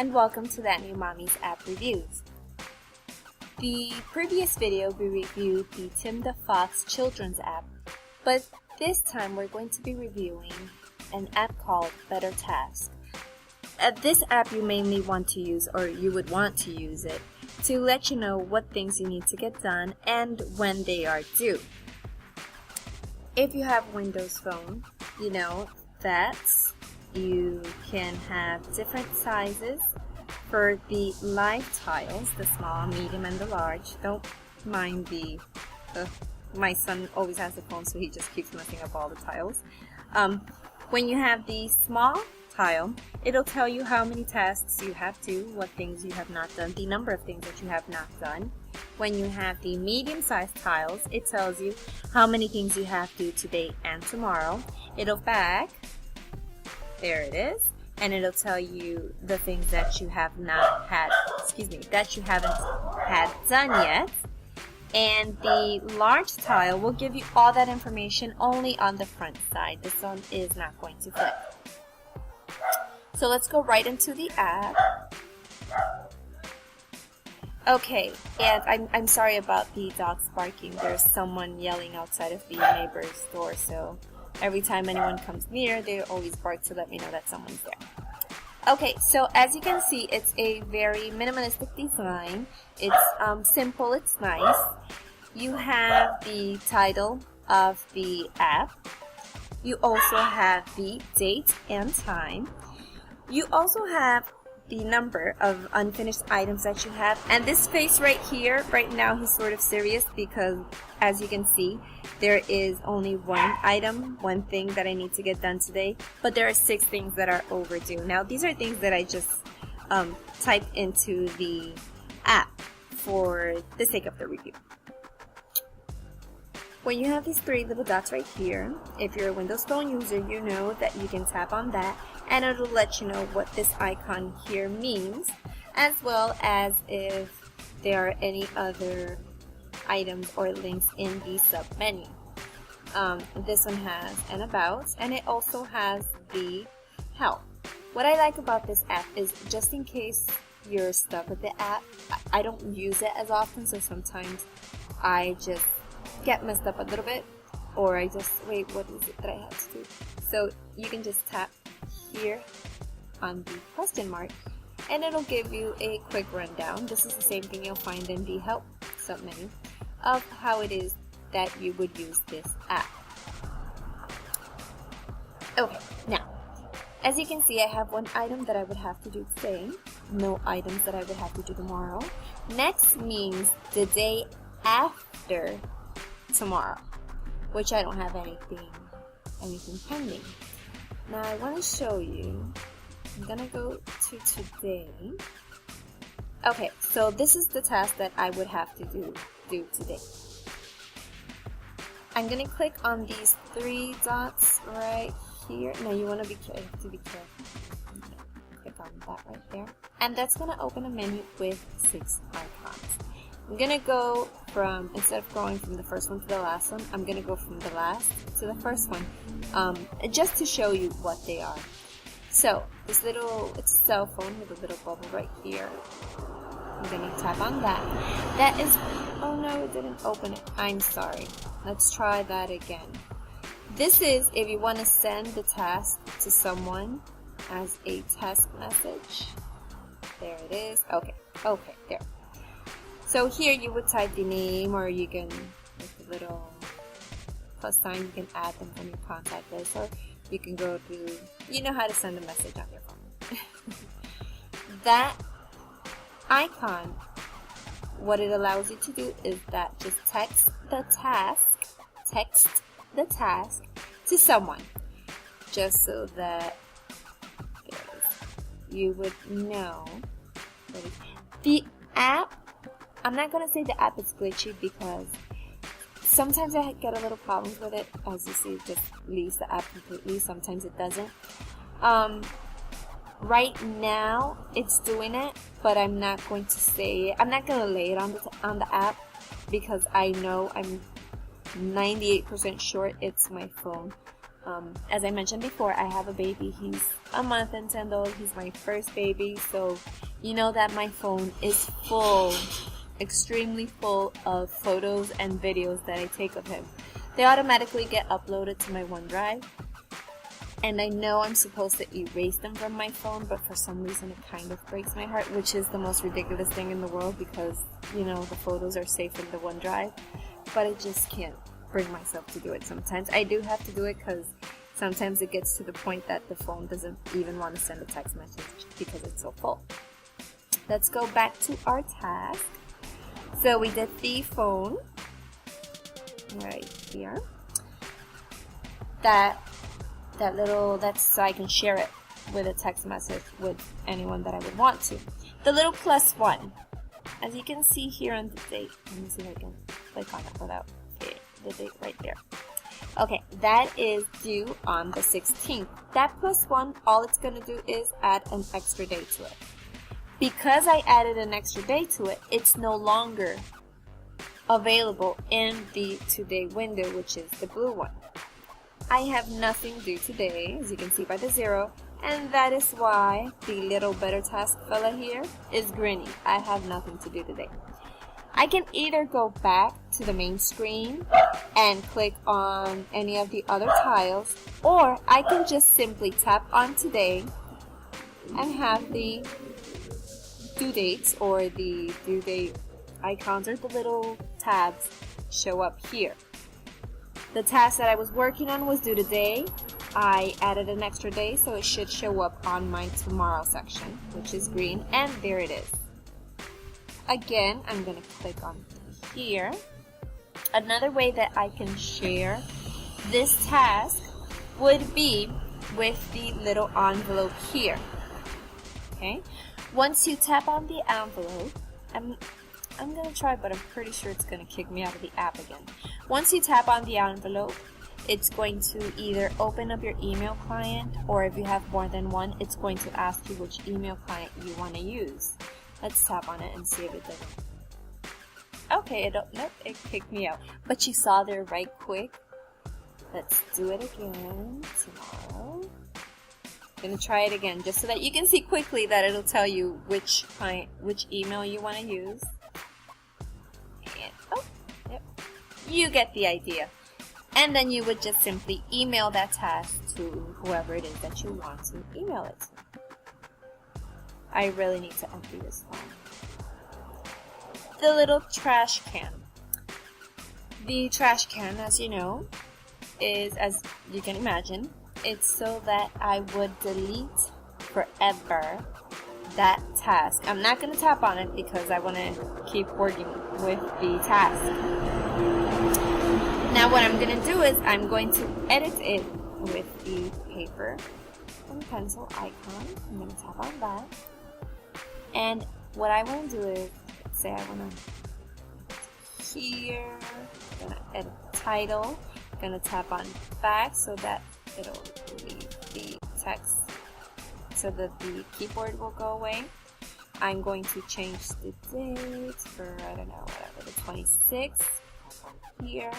and welcome to That New Mommy's App Reviews. The previous video we reviewed the Tim the Fox Children's app, but this time we're going to be reviewing an app called Better Task. This app you mainly want to use, or you would want to use it, to let you know what things you need to get done and when they are due. If you have Windows Phone, you know that you can have different sizes for the live tiles, the small, medium, and the large. Don't mind my son always has the phone, so he just keeps messing up all the tiles. When you have the small tile, it'll tell you how many tasks you have to, what things you have not done, the number of things that you have not done. When you have the medium-sized tiles, it tells you how many things you have to do today and tomorrow. It'll back, there it is, and it'll tell you the things that you have not had, that you haven't had done yet. And the large tile will give you all that information only on the front side. This one is not going to flip. So let's go right into the app. Okay, and I'm sorry about the dogs barking. There's someone yelling outside of the neighbor's door, so every time anyone comes near, they always bark to let me know that someone's there. Okay, so as you can see, it's a very minimalistic design. It's simple, it's nice. You have the title of the app. You also have the date and time. You also have the number of unfinished items that you have. And this face right here, right now he's sort of serious because as you can see, there is only one item, one thing that I need to get done today, but there are 6 things that are overdue. Now these are things that I just typed into the app for the sake of the review. When you have these 3 little dots right here, if you're a Windows Phone user, you know that you can tap on that and it'll let you know what this icon here means, as well as if there are any other items or links in the sub-menu. This one has an about, and it also has the help. What I like about this app is just in case you're stuck with the app, I don't use it as often, so sometimes I just get messed up a little bit, or I just, wait, what is it that I have to do? So you can just tap here on the question mark, and it'll give you a quick rundown. This is the same thing you'll find in the help submenu of how it is that you would use this app. Okay, now, as you can see, I have one item that I would have to do today, no items that I would have to do tomorrow. Next means the day after tomorrow, which I don't have anything pending. Now I want to show you, I'm gonna go to today. Okay, so this is the task that I would have to do today. I'm gonna click on these 3 dots right here. Now you want to be careful. Click on that right there, and that's gonna open a menu with 6 icons. I'm gonna go from, instead of going from the first one to the last one, I'm gonna go from the last to the first one, just to show you what they are. So this little, it's a cell phone with a little bubble right here. I'm gonna tap on that. That is, oh no, it didn't open it. I'm sorry. Let's try that again. This is if you want to send the task to someone as a test message. There it is. Okay, there. So here you would type the name, or you can, with the little plus sign, you can add them from your contact list, or you can go to, you know how to send a message on your phone. That icon, what it allows you to do is that just text the task to someone, just so that you would know. The app, I'm not going to say the app is glitchy because sometimes I get a little problems with it. As you see, it just leaves the app completely. Sometimes it doesn't. Right now, it's doing it, but I'm not going to say it. I'm not going to lay it on the app because I know I'm 98% sure it's my phone. As I mentioned before, I have a baby. He's a month and 10 old. He's my first baby, so you know that my phone is full, extremely full of photos and videos that I take of him. They automatically get uploaded to my OneDrive, and I know I'm supposed to erase them from my phone, but for some reason it kind of breaks my heart, which is the most ridiculous thing in the world because, you know, the photos are safe in the OneDrive, but I just can't bring myself to do it sometimes. I do have to do it because sometimes it gets to the point that the phone doesn't even want to send a text message because it's so full. Let's go back to our task. So we did the phone right here. That's so I can share it with a text message with anyone that I would want to. The little +1, as you can see here on the date. Let me see if I can click on it without the date right there. Okay, that is due on the 16th. That +1, all it's going to do is add an extra day to it. Because I added an extra day to it, it's no longer available in the today window, which is the blue one. I have nothing due today, as you can see by the 0, and that is why the little better task fella here is green. I have nothing to do today. I can either go back to the main screen and click on any of the other tiles, or I can just simply tap on today and have the due dates or the due date icons or the little tabs show up here. The task that I was working on was due today. I added an extra day, so it should show up on my tomorrow section, which is green, and there it is. Again, I'm going to click on here. Another way that I can share this task would be with the little envelope here. Okay. Once you tap on the envelope, I'm going to try, but I'm pretty sure it's going to kick me out of the app again. Once you tap on the envelope, it's going to either open up your email client, or if you have more than one, it's going to ask you which email client you want to use. Let's tap on it and see if it does it. Okay, nope, it kicked me out. But you saw there right quick. Let's do it again tomorrow. I'm gonna try it again just so that you can see quickly that it'll tell you which email you want to use. And oh, yep, you get the idea. And then you would just simply email that task to whoever it is that you want to email it to. I really need to empty this phone. The little trash can. The trash can, as you know, is, as you can imagine, it's so that I would delete forever that task. I'm not going to tap on it because I want to keep working with the task. Now what I'm going to do is I'm going to edit it with the paper and pencil icon. I'm going to tap on that. And what I want to do is, let's say I want to here, I'm going to edit the title, I'm going to tap on back so that it'll leave the text, so that the keyboard will go away. I'm going to change the date for, I don't know, whatever, the 26th here.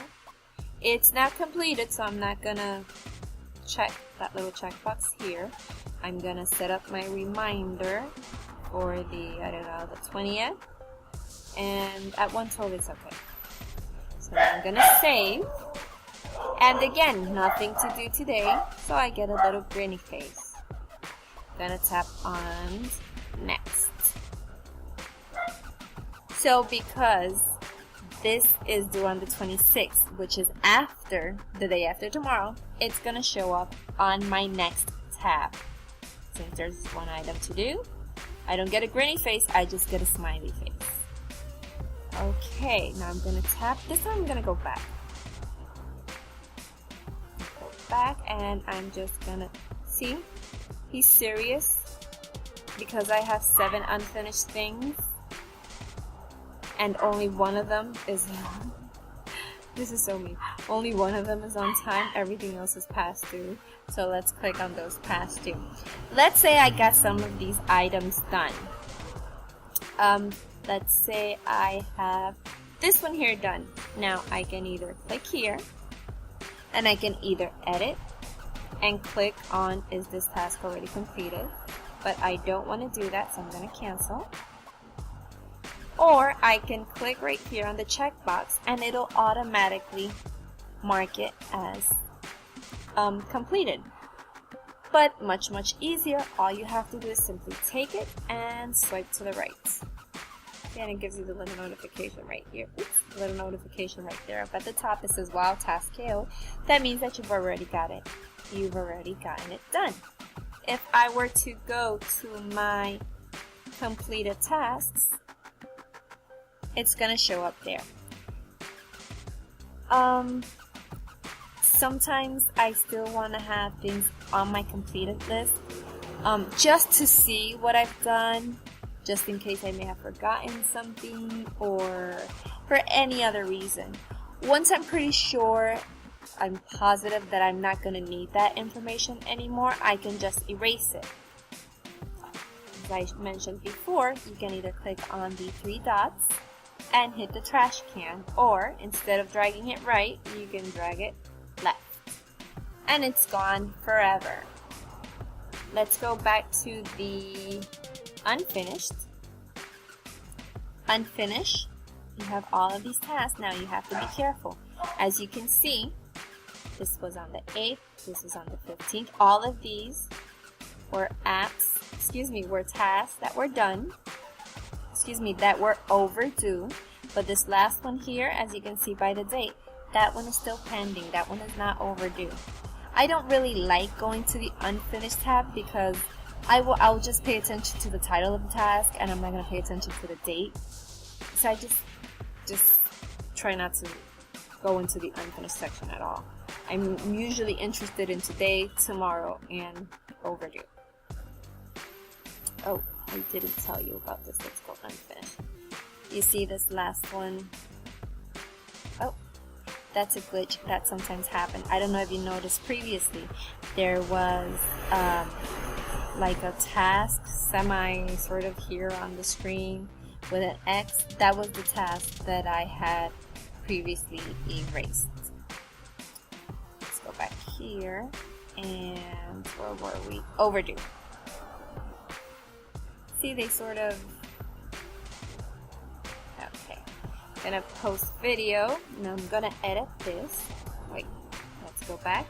It's not completed, so I'm not going to check that little checkbox here. I'm going to set up my reminder for the, I don't know, the 20th, and at 1:12 it's okay. So I'm gonna save, and again, nothing to do today, so I get a little grinny face. Gonna tap on next. So because this is due on the 26th, which is after the day after tomorrow, it's gonna show up on my next tab. Since there's one item to do, I don't get a grinny face, I just get a smiley face. Okay, now I'm going to tap. This time I'm going to go back. Go back, and I'm just going to see. He's serious because I have 7 unfinished things, and only one of them is... This is so mean. Only one of them is on time. Everything else is past due. So let's click on those past due. Let's say I got some of these items done. Let's say I have this one here done. Now I can either click here, and I can either edit and click on is this task already completed, but I don't want to do that, so I'm going to cancel. Or I can click right here on the checkbox and it'll automatically mark it as completed. But much easier. All you have to do is simply take it and swipe to the right. And it gives you the little notification right here. Oops, a little notification right there up at the top. It says wow, task KO. That means that you've already got it. You've already gotten it done. If I were to go to my completed tasks, it's gonna show up there. Sometimes I still want to have things on my completed list just to see what I've done, just in case I may have forgotten something or for any other reason. Once I'm pretty sure, I'm positive that I'm not going to need that information anymore, I can just erase it. As I mentioned before, you can either click on the 3 dots and hit the trash can, or instead of dragging it right, you can drag it left. And it's gone forever. Let's go back to the unfinished. Unfinished. You have all of these tasks. Now you have to be careful. As you can see, this was on the 8th, this was on the 15th. All of these were were tasks that were done. That were overdue. But this last one here, as you can see by the date, that one is still pending. That one is not overdue. I don't really like going to the unfinished tab because I'll just pay attention to the title of the task and I'm not going to pay attention to the date. So I just try not to go into the unfinished section at all. I'm usually interested in today, tomorrow, and overdue. Oh, I didn't tell you about this. Let's go unfinished. You see this last one? Oh, that's a glitch that sometimes happens. I don't know if you noticed previously. There was like a task sort of here on the screen with an X. That was the task that I had previously erased. Let's go back here, and where were we? Overdue. See, they sort of... Okay. I'm gonna post video, and I'm gonna edit this. Wait, let's go back.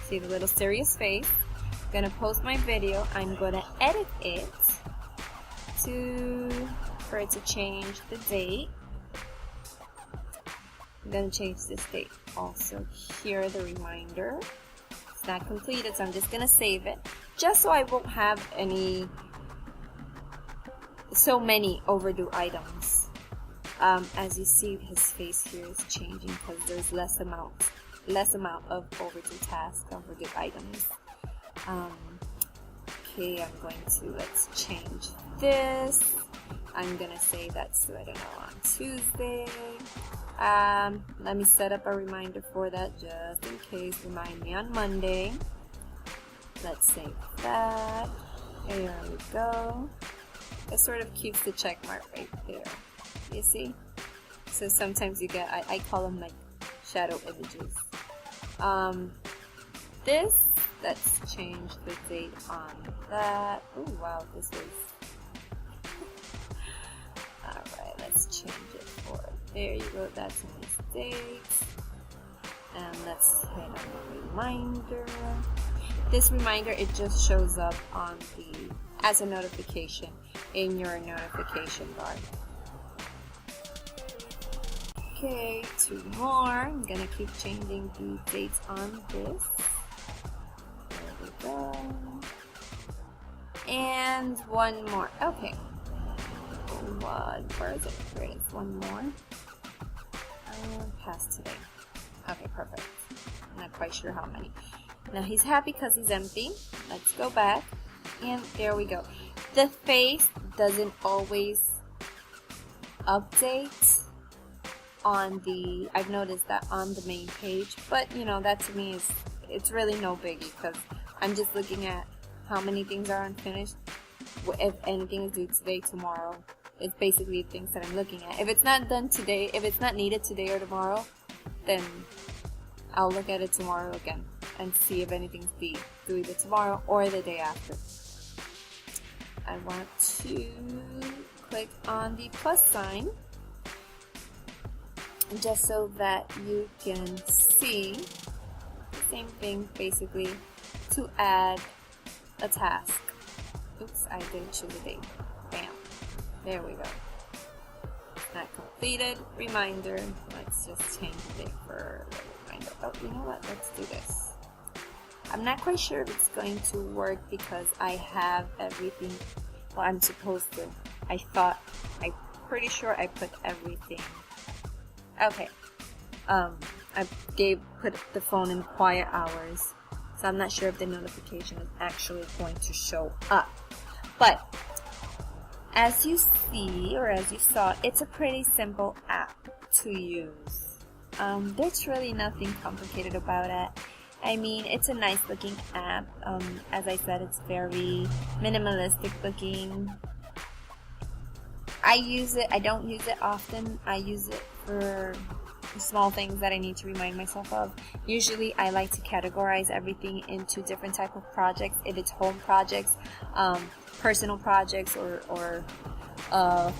See the little serious face. I'm gonna post my video. I'm gonna edit it for it to change the date. I'm gonna change this date also. Here, the reminder. It's not completed, so I'm just gonna save it, just so I won't have so many overdue items. As you see, his face here is changing because there's less amount of overdue tasks, overdue items. Okay, I'm going to, let's change this. I'm gonna say that's, I don't know, on Tuesday. Let me set up a reminder for that just in case. Remind me on Monday. Let's save that. There we go. It sort of keeps the check mark right there. You see? So sometimes you get, I call them like shadow images. Let's change the date on that. Oh wow, this was... Alright, let's change it for, there you go, that's a mistake. And let's hit on the reminder. This reminder, it just shows up on as a notification in your notification bar. Okay, 2 more. I'm gonna keep changing the dates on this. There we go. And 1 more. Okay. Where is it? Here it is. 1 more. Past today. Okay, perfect. I'm not quite sure how many. Now he's happy because he's empty. Let's go back. And there we go. The face doesn't always update on I've noticed that on the main page, but you know, that to me it's really no biggie because I'm just looking at how many things are unfinished. If anything is due today, tomorrow, it's basically things that I'm looking at. If it's not done today, if it's not needed today or tomorrow, then I'll look at it tomorrow again and see if anything's due either tomorrow or the day after. I want to click on the plus sign just so that you can see the same thing basically, to add a task. Oops, I didn't choose a date. Bam. There we go. Not completed. Reminder. Let's just change the date for a reminder. Oh, you know what? Let's do this. I'm not quite sure if it's going to work because I have everything. Well, I'm supposed to. I'm pretty sure I put everything. Okay. I put the phone in quiet hours, so I'm not sure if the notification is actually going to show up. But as you see, or as you saw, it's a pretty simple app to use. There's really nothing complicated about it. I mean, it's a nice looking app. As I said, it's very minimalistic looking. I use it. I don't use it often. I use it for small things that I need to remind myself of. Usually I like to categorize everything into different type of projects. If it's home projects, personal projects, or I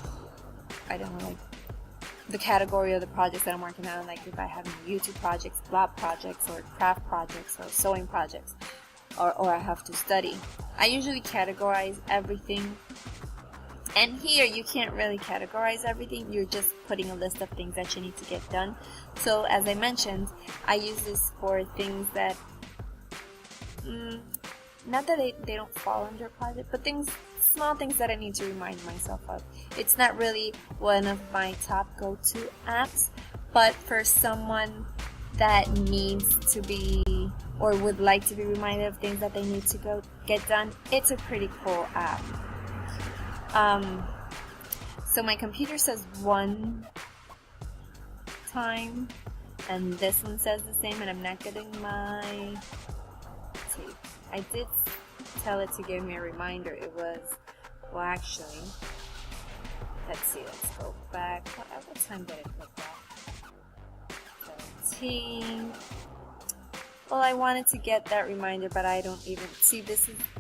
don't know, like the category of the projects that I'm working on, like if I have any YouTube projects, blog projects, or craft projects, or sewing projects, or I have to study. I usually categorize everything. And here you can't really categorize everything, you're just putting a list of things that you need to get done. So as I mentioned, I use this for things that, not that they don't fall under a project, but small things that I need to remind myself of. It's not really one of my top go-to apps, but for someone that needs to be, or would like to be reminded of things that they need to get done, it's a pretty cool app. So my computer says 1 time, and this one says the same, and I'm not getting my, let's see, I did tell it to give me a reminder. It was, well actually, let's see, let's go back. What time did it put that? 17. Well, I wanted to get that reminder, but I don't even see.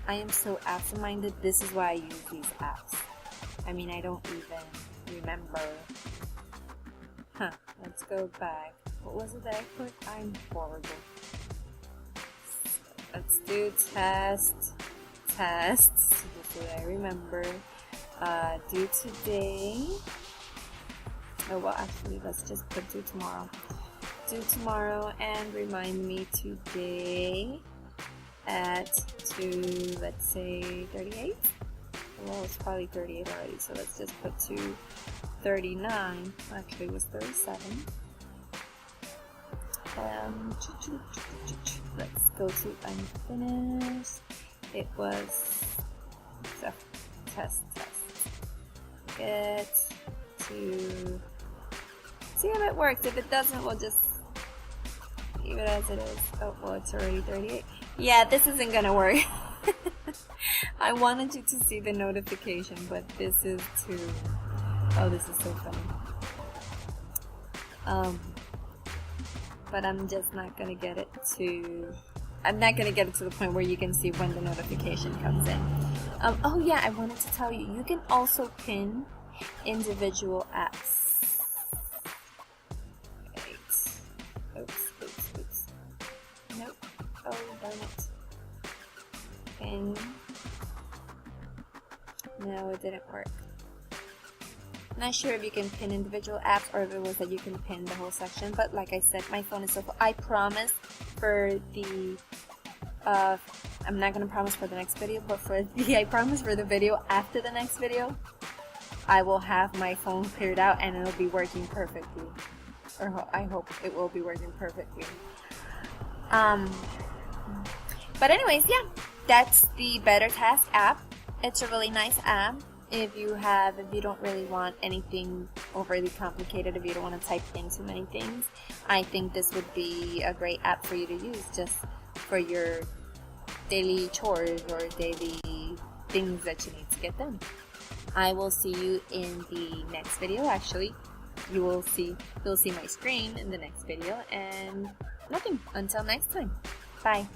I am so absent-minded. This is why I use these apps. I mean, I don't even remember. Let's go back. What was it that I put? I'm horrible. Let's do tests. Just so that I remember. Due today. Oh, well, actually, let's just put due tomorrow. Due tomorrow, and remind me today at 2, let's say 38. Well, it's probably 38 already, so let's just put 2:39. Actually, it was 37. Let's go to unfinished. It was test. Get to see if it works. If it doesn't, we'll just leave it as it is. Oh, well, it's already 38. Yeah, this isn't gonna work. I wanted you to see the notification, but this is too... Oh, this is so funny. But I'm just not gonna get it to... I'm not gonna get it to the point where you can see when the notification comes in. Oh yeah, I wanted to tell you, you can also pin individual apps. Oops. Nope. Oh, darn it. Pin. No, it didn't work. Not sure if you can pin individual apps or if it was that you can pin the whole section, but like I said, my phone is so full. I promise for the I'm not gonna promise for the next video, but I promise for the video after the next video, I will have my phone cleared out and it'll be working perfectly. Or I hope it will be working perfectly. But anyways, yeah, that's the Better Task app. It's a really nice app. If you don't really want anything overly complicated, if you don't want to type in too many things, I think this would be a great app for you to use just for your daily chores or daily things that you need to get done. I will see you in the next video. Actually, you'll see my screen in the next video, and nothing until next time. Bye.